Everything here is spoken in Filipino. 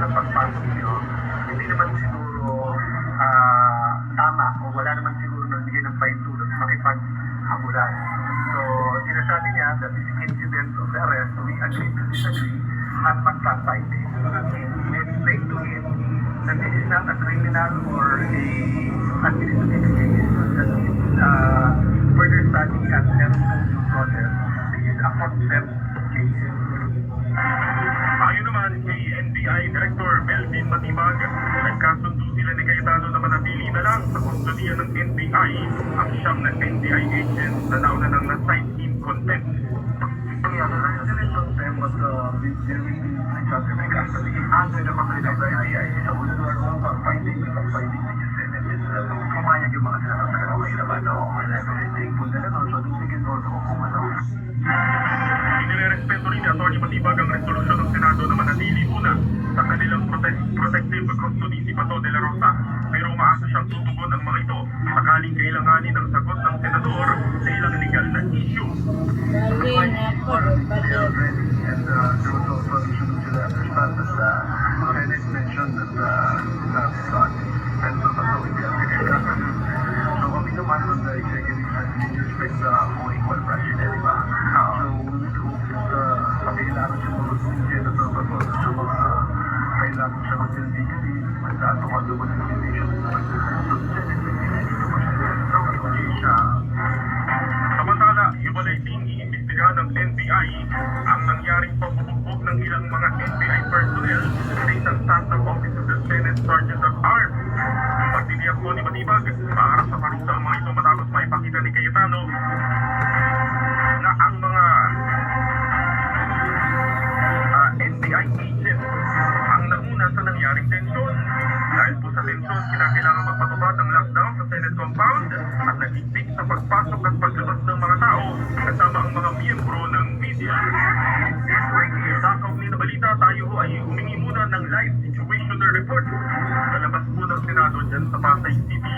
ng pagpasok niyo, hindi naman siguro tama o wala naman siguro nagbigay ng pahintulot makipaghabulan. So, sinasabi niya that this incident of the arrest, we agree to disagree at magkasayte. I-explain to him that this is not a criminal or a administrative case that needs further study at meron ng due process. This is a contempt case. Ayon naman kay NBI Director Melvin Matibag, nagkasundo sila ni Cayetano na manatili na lang sa kustodiya ng NBI ang siyam na NBI agents na nauna nang na-cite in contempt. Yeah, there is contempt but there will be transfer custody under the command of the NBI. So, we are finding the Senate is pumayag yung mga senador na okay naman and everything. Kung na lang, so they can also kung ano. Inirerespeto rin ni Atty. Matibag ang resolusyon ng Senado na manatili muna sa kanilang protective custody si Bato de la Rosa, pero umaasa siyang tutugon ang mga ito sakaling kailanganin ng sagot ng senador sa ilang legal na issue. They are ready and there was also a resolution to understand that the Senate mentioned that that and so Bato will be affected. So kami naman on the executive side, we respect the co-equal president, di ba? So kailangan siguro yung senator Bato sa mga kailangan siya mag-contingency, magkatungkol doon ng invitation so hindi siya. Samantala, iwalating iimbestigahan ng NBI ang nangyaring pagbubugbog ng ilang mga NBI personnel sa isang staff ng Office of the Senate Sergeant at Arms. Pagtitiyak po ni Matibag, para sa parusa ang mga ito matapos maipakita ni Cayetano na ang mga NBI agent ang nauna sa nangyaring tensyon. Dahil po sa tensyon, kinakailangan magpatupad ng lockdown sa Senate compound at nagigpit sa pagpasok at paglabas ng mga tao kasama ang mga miyembro ng media. Sa kaugnay na balita, tayo ay humingi muna ng live situational report sa labas po ng Senado dyan sa Pasay City.